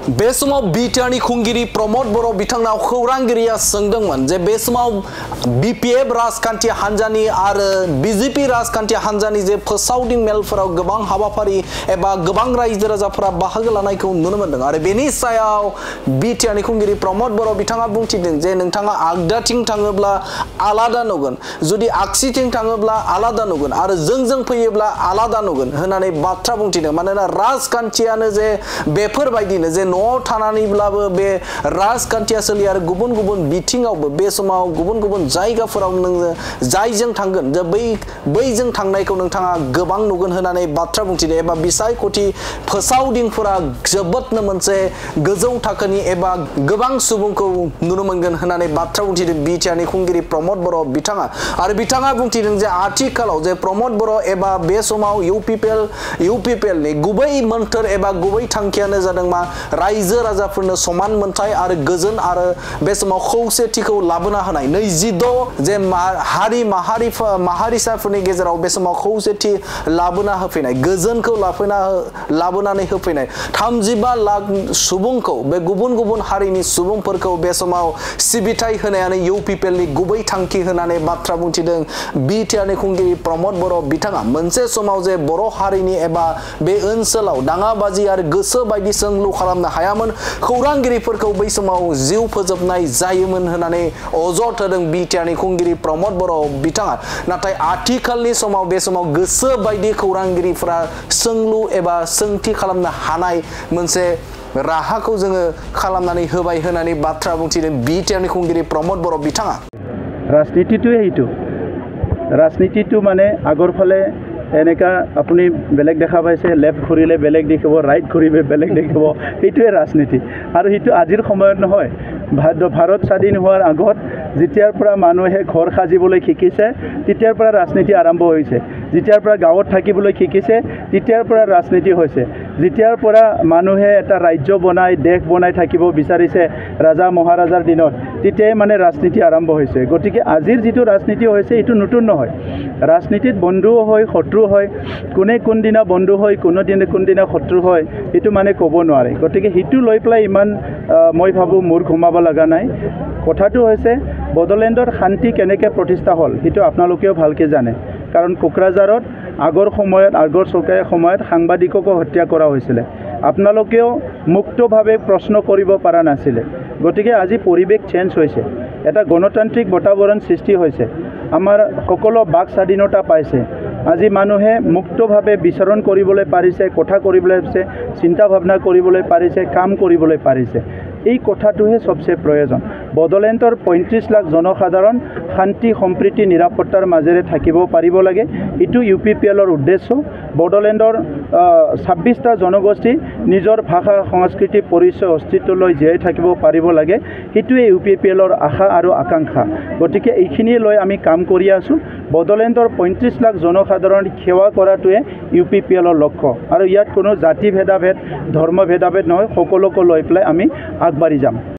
बे समाव बिटिआरनि खुंगिरि प्रमद बर' बिथांनाव खौरांगिरिया सोंदोंमोन जे बे समाव बीपीएफ राजखान्थि हान्जानि आरो बीजेपी राजखान्थि हान्जानि जे फोसावदिं मेलफोराव गोबां हाबाफारि एबा गोबां रायजो राजाफोरा बाहागो लानायखौ नुनो मोनदों आरो बेनि सायाव बिटिआरनि खुंगिरि प्रमद बर' बिथाङा बुंथिदों जे नोंथाङा आगदाथिं थाङोब्ला आलादा नुगोन जुदि आगसिथिं थाङोब्ला आलादा नुगोन आरो जों फैयोब्ला आलादा नुगोन होननानै बाथ्रा बुंथिदों मानोना राजखान्थियानो जे बेफोरबायदिनो जे न'आव थानानैब्लाबो बे राजखान्थिया सोलियो आरो गुबुन गुबुन बिथिङावबो बे समाव गुबुन गुबुन जायगाफोराव नोङो जायजों थांगोन जे बैजों थांनायखौ नोंथाङा गोबां नुगोन होननानै बाथ्रा बुंथिदों एबा बिसायख'थि फोसावदिंफोरा जोबोदनो मोनसे गोजौ थाखोनि एबा गोबां सुबुंखौ नुनो मोनगोन होननानै बाथ्रा बुंथिदों बिटिआरनि खुंगिरि प्रमद बर' बिथाङा आरो बिथाङा बुंथिदों जे आथिखालाव जे प्रमद बर' एबा बे समाव इउपिपिएलनि गुबै मोन्थोर एबा गुबै थांखियानो जादों मा रायजो राजाफोरनो समान मोनथाय आरो गोजोन आरो बे समाव खौसेथिखौ लाबोना होनाय 26 जे हारि माहारिसाफोरनि गेजेराव बे समाव खौसेथि लाबोना होफैनाय गोजोनखौ लाबोनानै होफैनाय 35 लाख सुबुंखौ बे गुबुन गुबुन हारिनि सुबुंफोरखौ बे समाव सिबिथाय होनायानो इउपिपिएलनि गुबै थांखि होनानै बाथ्रा बुंथिदों बिटिआरनि खुंगिरि प्रमद बर' बिथाङा मोनसे समाव जे बर' हारिनि एबा बे ओनसोलाव दाङाबाजि आरो गोसो बायदि सोंलु खालामनो हायामोन खौरांगिरिफोरखौ बै समाव जिउ फोजोबनाय जायोमोन होननानै अजद होदों बिटिआरनि खुंगिरि प्रमद बर' बिथाङा नाथाय आथिखालनि समाव बे समाव गोसो बायदि खौरांगिरिफोरा सोंलु एबा सोंथि खालामनो हानाय मोनसे राहाखौ जोङो खालामनानै होबाय होननानै बाथ्रा बुंथिदों बिटिआरनि खुंगिरि प्रमद बर' बिथाङा राजनीतिটোৱে हेतु राजनीतिটো माने आगर फाले এনেকা আপুনি বেলেগ দেখা পাইছে লেফট ঘূৰিলে বেলেগ দেখিব ৰাইট ঘূৰিলে বেলেগ দেখিব এইটোৱে ৰাজনীতি আৰু সেইটো আজিৰ সময়ত নহয় ভাৰত স্বাধীন হোৱাৰ আগত যেতিয়াৰ পৰা মানুহে ঘৰ সাজিবলৈ শিকিছে তেতিয়াৰ পৰা ৰাজনীতি আৰম্ভ হৈছে যেতিয়াৰ পৰা গাঁৱত থাকিবলৈ শিকিছে তেতিয়াৰ পৰা ৰাজনীতি হৈছে যেতিয়াৰ পৰা মানুহে এটা ৰাজ্য বনাই দেশ বনাই থাকিব বিচাৰিছে ৰাজা মহাৰাজাৰ দিনত তেতিয়াই মানে ৰাজনীতি আৰম্ভ হৈছে গতিকে আজিৰ যিটো ৰাজনীতি হৈছে এইটো নতুন নহয় ৰাজনীতিত বন্ধুও হয় শত্ৰু হয় কোনদিনা বন্ধু হয় কোনদিনা শত্ৰু হয় এইটো মানে ক'ব নোৱাৰে গতিকে হিটো লৈ পেলাই ইমান মই ভাবো মূৰ ঘুমাব লগা নাই কথাটো হৈছে বড়োলেণ্ডৰ শান্তি কেনেকৈ প্ৰতিষ্ঠা হ'ল সেইটো আপোনালোকেও ভালকৈ জানে কাৰণ কোকৰাঝাৰত আগৰ চৰকাৰৰ সময়ত সাংবাদিককো হত্যা কৰা হৈছিলে আপোনালোকেও মুক্তভাৱে প্ৰশ্ন কৰিব পৰা নাছিলে গতিকে আজি পৰিৱেশ চেঞ্জ হৈছে এটা গণতান্ত্ৰিক বাতাবৰণ সৃষ্টি হৈছে আমাৰ সকলো বাক স্বাধীনতা পাইছে আজি মানুহে মুক্তভাৱে বিচৰণ কৰিবলৈ পাৰিছে কথা কৰিবলৈ পাৰিছে চিন্তা ভাৱনা কৰিবলৈ পাৰিছে কাম কৰিবলৈ পাৰিছে এই কথাটোহে সবচেয়ে প্ৰয়োজন বড়োলেণ্ডৰ 35 লাখ জনসাধাৰণ শান্তি সম্প্ৰীতি নিৰাপত্তাৰ মাজেৰে থাকিব পাৰিব লাগে এটো ইউপিপিএলৰ উদ্দেশ্য বড়োলেণ্ডৰ 26টা জনগোষ্ঠী নিজৰ ভাষা সংস্কৃতি পৰিচয় অস্তিত্ব লৈ জীয়াই থাকিব পাৰিব লাগে এটোৱে ইউপিপিএলৰ আশা আৰু আকাংক্ষা গতিকে এইখিনি লৈ আমি কাম কৰি আছো বড়োলেণ্ডৰ 35 লাখ জনসাধাৰণ সেৱা কৰাটোৱে ইউপিপিএলৰ লক্ষ্য আৰু ইয়াত কোনো জাতি ভেদাভেদ ধৰ্ম ভেদাভেদ নহয় সকলোকে লৈ পেলাই আমি আগবাঢ়ি যাম।